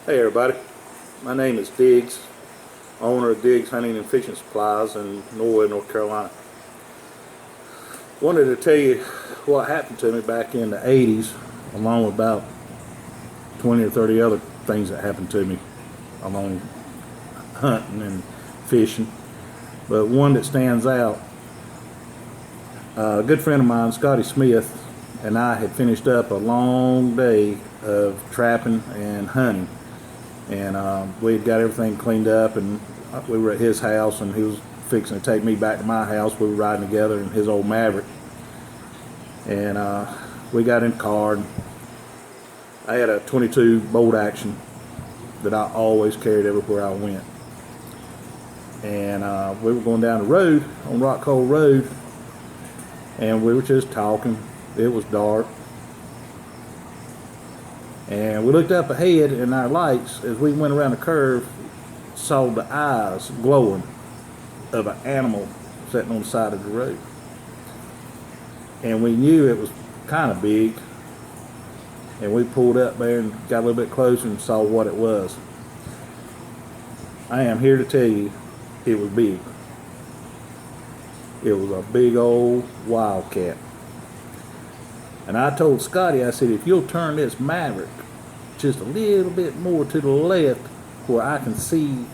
Hey everybody, my name is Diggs, owner of Diggs Hunting and Fishing Supplies in Norway, North Carolina. Wanted to tell you what happened to me back in the 80s, along with about 20 or 30 other things that happened to me along hunting and fishing. But one that stands out, a good friend of mine, Scotty Smith, and I had finished up a long day of trapping and hunting. And we had got everything cleaned up, and we were at his house, and he was fixing to take me back to my house. We were riding together in his old Maverick, and we got in the car, and I had a 22 bolt action that I always carried everywhere I went. And we were going down the road on Rock Hole Road, and we were just talking. It was dark. And we looked up ahead in our lights as we went around the curve, saw the eyes glowing of an animal sitting on the side of the road. And we knew it was kind of big. And we pulled up there and got a little bit closer and saw what it was. I am here to tell you, it was big. It was a big old wildcat. And I told Scotty, I said, if you'll turn this Maverick just a little bit more to the left where I can see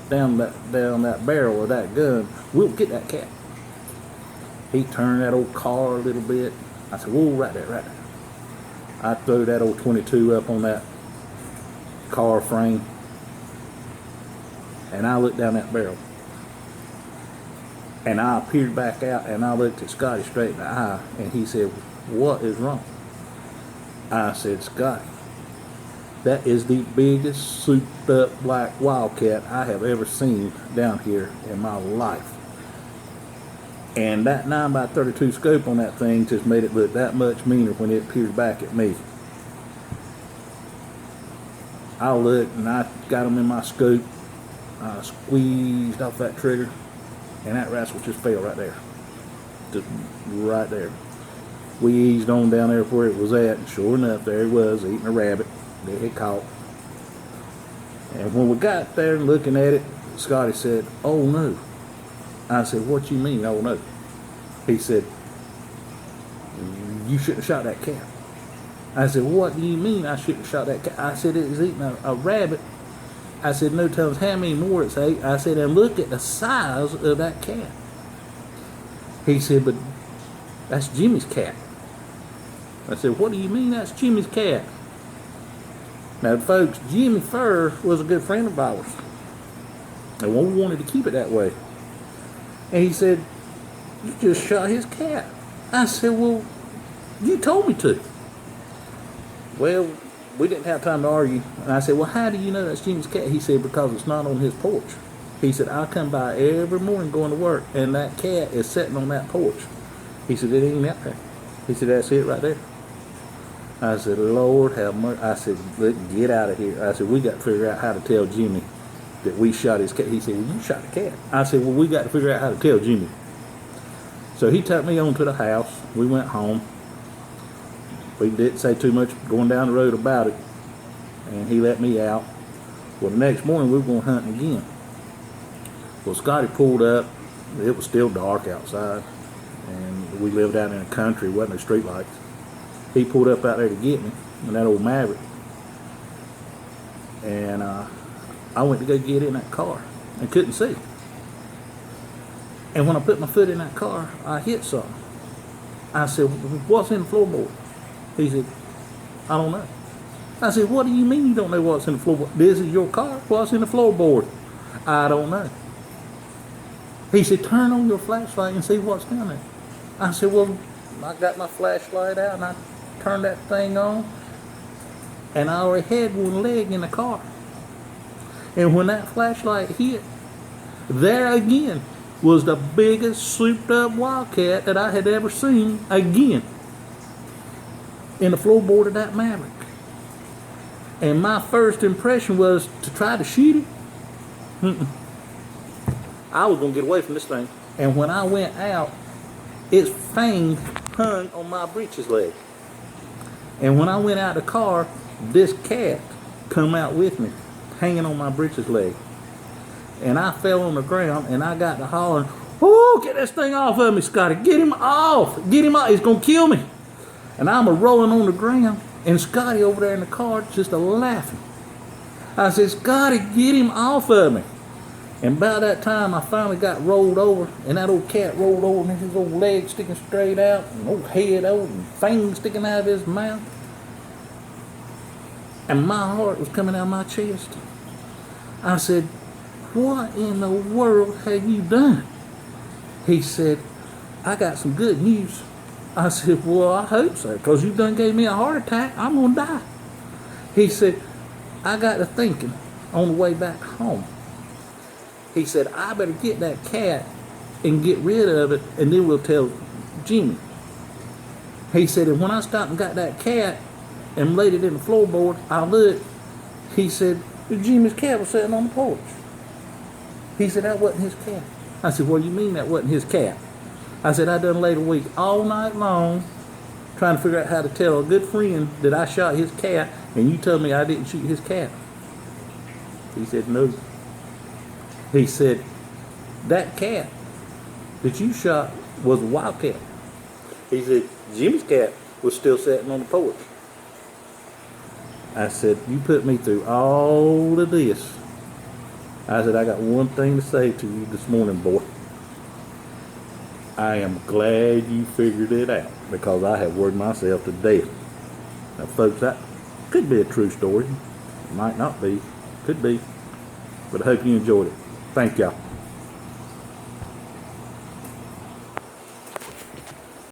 down that barrel of that gun, we'll get that cat. He turned that old car a little bit. I said, whoa, right there, right there. I threw that old 22 up on that car frame, and I looked down that barrel. And I peered back out, and I looked at Scotty straight in the eye, and he said, what is wrong? I said, Scotty, that is the biggest souped up black wildcat I have ever seen down here in my life. And that 9x32 scope on that thing just made it look that much meaner when it peered back at me. I looked and I got him in my scope. I squeezed off that trigger, and that rascal just fell right there. Just right there. We eased on down there where it was at, and sure enough, there he was eating a rabbit that he caught. And when we got there and looking at it, Scotty said, oh no. I said, what you mean, oh no? He said, you shouldn't have shot that cat. I said, what do you mean I shouldn't have shot that cat? I said, it was eating a rabbit. I said, no tells how many more it's ate. I said, and look at the size of that cat. He said, but that's Jimmy's cat. I said, what do you mean that's Jimmy's cat? Now, folks, Jimmy Furr was a good friend of ours, and we wanted to keep it that way. And he said, you just shot his cat. I said, well, you told me to. Well, we didn't have time to argue. And I said, well, how do you know that's Jimmy's cat? He said, because it's not on his porch. He said, I come by every morning going to work, and that cat is sitting on that porch. He said, it ain't out there. He said, that's it right there. I said, Lord have mercy. I said, look, get out of here. I said, we got to figure out how to tell Jimmy that we shot his cat. He said, well, you shot the cat. I said, well, we got to figure out how to tell Jimmy. So he took me on to the house. We went home. We didn't say too much going down the road about it, and he let me out. Well, the next morning we were going hunting again. Well, Scotty pulled up. It was still dark outside, and we lived out in the country. Wasn't no street lights. He pulled up out there to get me in that old Maverick, and I went to go get in that car and couldn't see. And when I put my foot in that car, I hit something. I said, what's in the floorboard? He said, I don't know. I said, what do you mean you don't know what's in the floorboard? This is your car. What's in the floorboard? I don't know. He said, turn on your flashlight and see what's down there. I said, well, I got my flashlight out and I turned that thing on, and I already had one leg in the car. And when that flashlight hit, there again was the biggest souped up wildcat that I had ever seen again in the floorboard of that Maverick. And my first impression was to try to shoot it. I was going to get away from this thing. And when I went out, its fang hung on my breeches leg. And when I went out the car, this cat come out with me, hanging on my breeches leg. And I fell on the ground, and I got to hollering, "Oh, get this thing off of me, Scotty. Get him off. Get him off. He's going to kill me." And I'm rolling on the ground, and Scotty over there in the car just laughing. I said, "Scotty, get him off of me." And by that time, I finally got rolled over, and that old cat rolled over, and his old legs sticking straight out, and old head out, and fangs sticking out of his mouth. And my heart was coming out of my chest. I said, "What in the world have you done?" He said, "I got some good news." I said, "Well, I hope so, because you done gave me a heart attack. I'm going to die." He said, "I got to thinking on the way back home." He said, "I better get that cat and get rid of it, and then we'll tell Jimmy." He said, "And when I stopped and got that cat and laid it in the floorboard, I looked." He said, "Jimmy's cat was sitting on the porch." He said, "That wasn't his cat." I said, "What do you mean that wasn't his cat?" I said, "I done laid awake all night long trying to figure out how to tell a good friend that I shot his cat, and you told me I didn't shoot his cat." He said, "No." He said, "That cat that you shot was a Wildcat." He said, "Jimmy's cat was still sitting on the porch." I said, "You put me through all of this." I said, "I got one thing to say to you this morning, boy. I am glad you figured it out, because I have worried myself to death." Now, folks, that could be a true story. It might not be. Could be. But I hope you enjoyed it. Thank y'all.